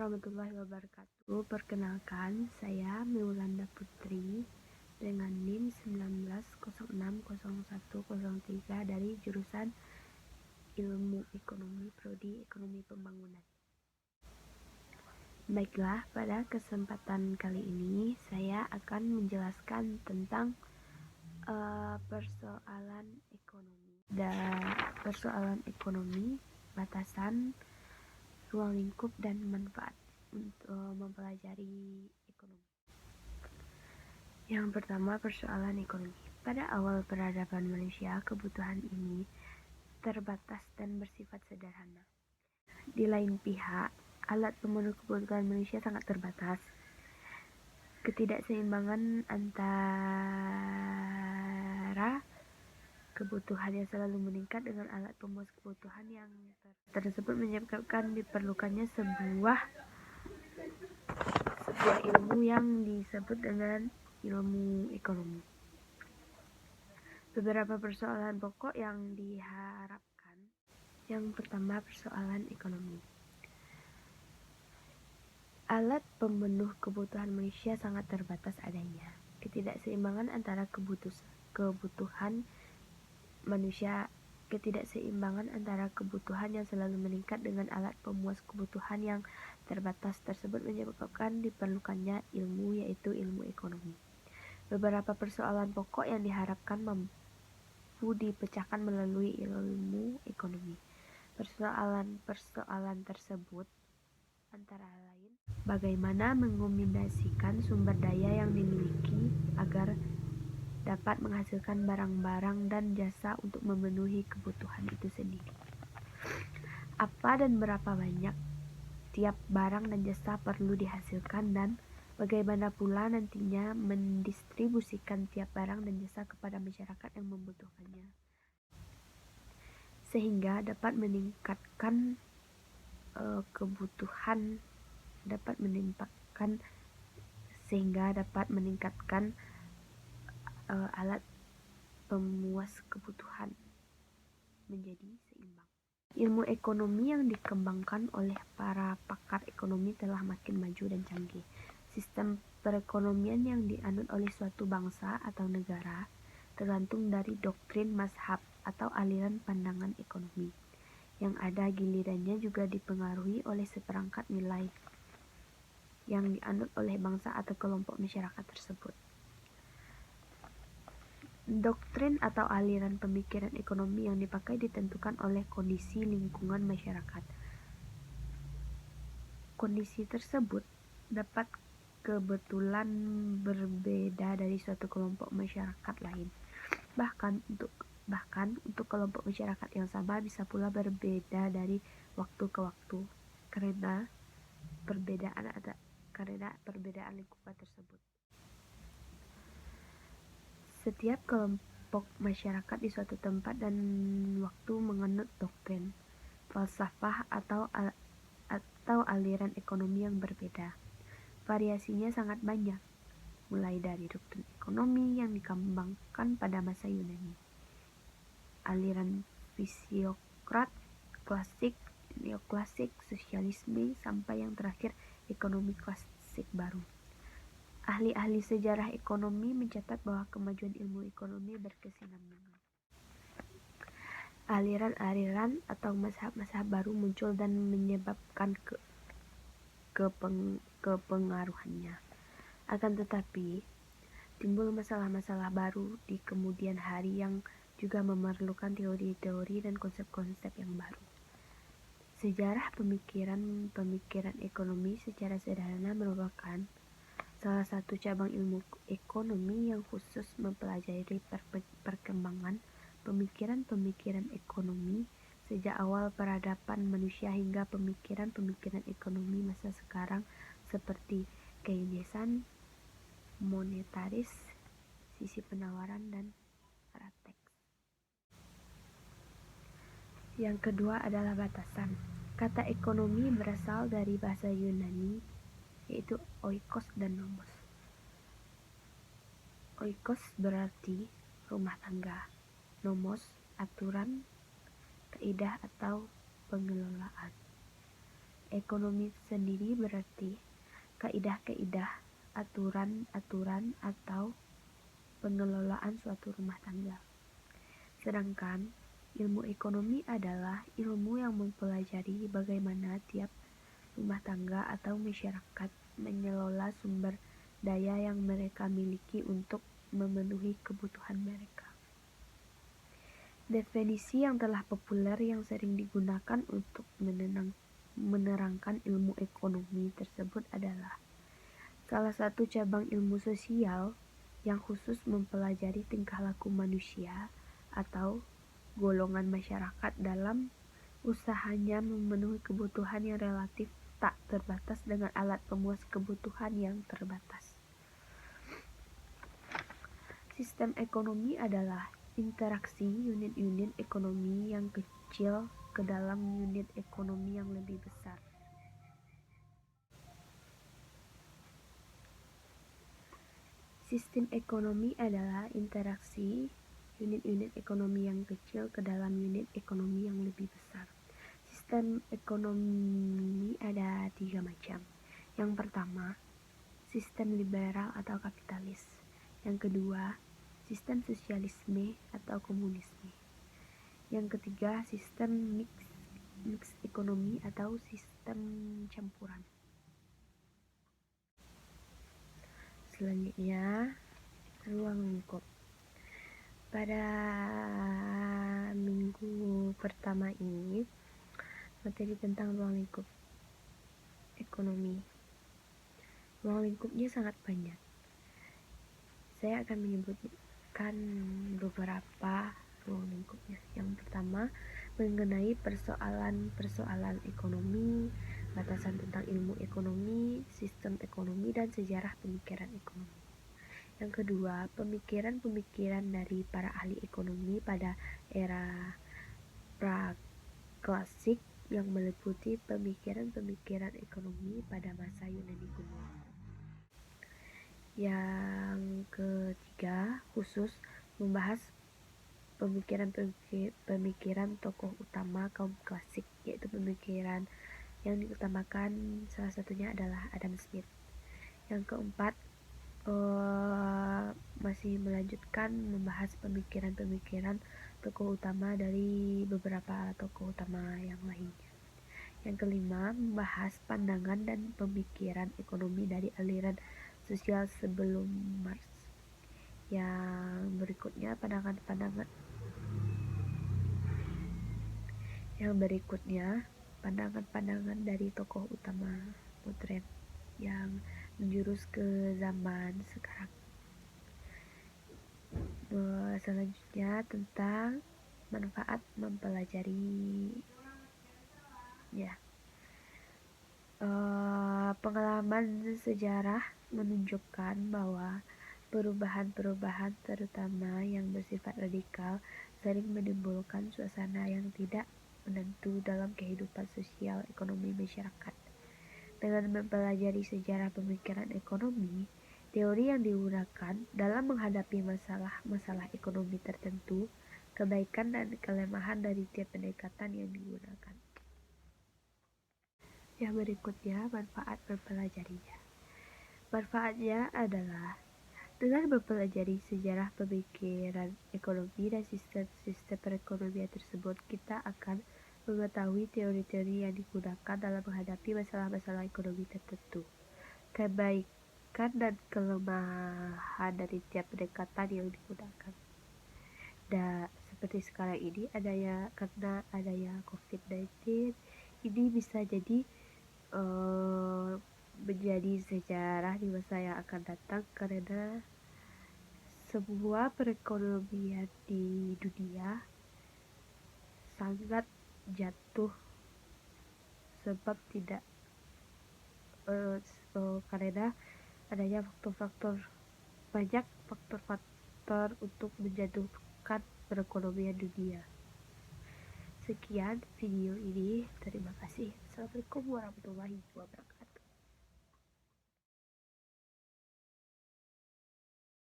warahmatullahi wabarakatuh. Perkenalkan, saya Meulanda Putri dengan NIM 19060103 dari jurusan Ilmu Ekonomi Prodi Ekonomi Pembangunan. Baiklah, pada kesempatan kali ini saya akan menjelaskan tentang persoalan ekonomi, batasan, ruang lingkup, dan manfaat untuk mempelajari ekonomi. Yang pertama, persoalan ekonomi. Pada awal peradaban manusia, kebutuhan ini terbatas dan bersifat sederhana. Di lain pihak, alat pemenuh kebutuhan manusia sangat terbatas. Ketidakseimbangan antara kebutuhan yang selalu meningkat dengan alat pemuas kebutuhan yang tersebut menyebabkan diperlukannya sebuah ilmu yang disebut dengan ilmu ekonomi. Beberapa persoalan pokok yang diharapkan. Yang pertama, persoalan ekonomi. Alat pemenuh kebutuhan manusia sangat terbatas adanya. Ketidakseimbangan antara kebutuhan yang selalu meningkat dengan alat pemuas kebutuhan yang terbatas tersebut menyebabkan diperlukannya ilmu, yaitu ilmu ekonomi. Beberapa persoalan pokok yang diharapkan mampu dipecahkan melalui ilmu ekonomi. Persoalan tersebut antara lain, bagaimana mengombinasikan sumber daya yang dimiliki agar dapat menghasilkan barang-barang dan jasa untuk memenuhi kebutuhan itu sendiri. Apa dan berapa banyak tiap barang dan jasa perlu dihasilkan, dan bagaimana pula nantinya mendistribusikan tiap barang dan jasa kepada masyarakat yang membutuhkannya, sehingga dapat meningkatkan alat pemuas kebutuhan menjadi seimbang. Ilmu ekonomi yang dikembangkan oleh para pakar ekonomi telah makin maju dan canggih. Sistem perekonomian yang dianut oleh suatu bangsa atau negara tergantung dari doktrin mazhab atau aliran pandangan ekonomi, yang ada gilirannya juga dipengaruhi oleh seperangkat nilai yang dianut oleh bangsa atau kelompok masyarakat tersebut. Doktrin atau aliran pemikiran ekonomi yang dipakai ditentukan oleh kondisi lingkungan masyarakat. Kondisi tersebut dapat kebetulan berbeda dari suatu kelompok masyarakat lain. Bahkan untuk kelompok masyarakat yang sama bisa pula berbeda dari waktu ke waktu karena perbedaan lingkungan tersebut. Setiap kelompok masyarakat di suatu tempat dan waktu menganut doktrin, falsafah atau aliran ekonomi yang berbeda. Variasinya sangat banyak, mulai dari doktrin ekonomi yang dikembangkan pada masa Yunani, aliran fisiokrat, klasik, neoklasik, sosialisme, sampai yang terakhir ekonomi klasik baru. Ahli-ahli sejarah ekonomi mencatat bahwa kemajuan ilmu ekonomi berkesinambungan. Aliran-aliran atau mazhab-mazhab baru muncul dan menyebabkan kepengaruhannya. Akan tetapi, timbul masalah-masalah baru di kemudian hari yang juga memerlukan teori-teori dan konsep-konsep yang baru. Sejarah pemikiran ekonomi secara sederhana merupakan salah satu cabang ilmu ekonomi yang khusus mempelajari perkembangan pemikiran ekonomi sejak awal peradaban manusia hingga pemikiran ekonomi masa sekarang seperti Keynesian, monetaris, sisi penawaran, dan praktek. Yang kedua adalah batasan. Kata ekonomi berasal dari bahasa Yunani, yaitu oikos dan nomos. Oikos berarti rumah tangga, nomos aturan, kaidah atau pengelolaan. Ekonomi sendiri berarti kaidah-kaidah, aturan-aturan atau pengelolaan suatu rumah tangga. Sedangkan ilmu ekonomi adalah ilmu yang mempelajari bagaimana tiap rumah tangga atau masyarakat mengelola sumber daya yang mereka miliki untuk memenuhi kebutuhan mereka. Definisi yang telah populer yang sering digunakan untuk menerangkan ilmu ekonomi tersebut adalah salah satu cabang ilmu sosial yang khusus mempelajari tingkah laku manusia atau golongan masyarakat dalam usahanya memenuhi kebutuhan yang relatif tak terbatas dengan alat pemuas kebutuhan yang terbatas. Sistem ekonomi adalah interaksi unit-unit ekonomi yang kecil ke dalam unit ekonomi yang lebih besar. Sistem ekonomi adalah interaksi unit-unit ekonomi yang kecil ke dalam unit ekonomi yang lebih besar. Sistem ekonomi ada 3 macam. Yang pertama, sistem liberal atau kapitalis. Yang kedua, sistem sosialisme atau komunisme. Yang ketiga, sistem mix ekonomi atau sistem campuran. Selanjutnya, ruang lingkup. Pada minggu pertama ini, materi tentang ruang lingkup ekonomi. Ruang lingkupnya sangat banyak. Saya akan menyebutkan beberapa ruang lingkupnya. Yang pertama, mengenai persoalan-persoalan ekonomi, batasan tentang ilmu ekonomi, sistem ekonomi, dan sejarah pemikiran ekonomi. Yang kedua, pemikiran-pemikiran dari para ahli ekonomi pada era pra-klasik yang meliputi pemikiran-pemikiran ekonomi pada masa Yunani kuno. Yang ketiga, khusus membahas pemikiran tokoh utama kaum klasik, yaitu pemikiran yang diutamakan salah satunya adalah Adam Smith. Yang keempat, masih melanjutkan membahas pemikiran-pemikiran tokoh utama dari beberapa tokoh utama yang lainnya. Yang kelima, membahas pandangan dan pemikiran ekonomi dari aliran sosial sebelum Marx. Yang berikutnya, pandangan dari tokoh utama modern yang menjurus ke zaman sekarang. Selanjutnya, tentang manfaat mempelajari pengalaman sejarah menunjukkan bahwa perubahan-perubahan terutama yang bersifat radikal sering menimbulkan suasana yang tidak menentu dalam kehidupan sosial ekonomi masyarakat. Dengan mempelajari sejarah pemikiran ekonomi, teori yang digunakan dalam menghadapi masalah-masalah ekonomi tertentu, kebaikan dan kelemahan dari tiap pendekatan yang digunakan. Yang berikutnya, manfaat mempelajarinya. Manfaatnya adalah dengan mempelajari sejarah pemikiran ekonomi dan sistem perekonomian tersebut, kita akan mengetahui teori-teori yang digunakan dalam menghadapi masalah-masalah ekonomi tertentu, kebaikan dan kelemahan dari tiap pendekatan yang digunakan. Dan seperti sekarang ini karena adanya COVID-19, ini bisa jadi menjadi sejarah di masa yang akan datang, karena semua perekonomian di dunia sangat jatuh sebab karena adanya banyak faktor-faktor untuk menjatuhkan perekonomian dunia. Sekian video ini, terima kasih. Assalamualaikum warahmatullahi wabarakatuh.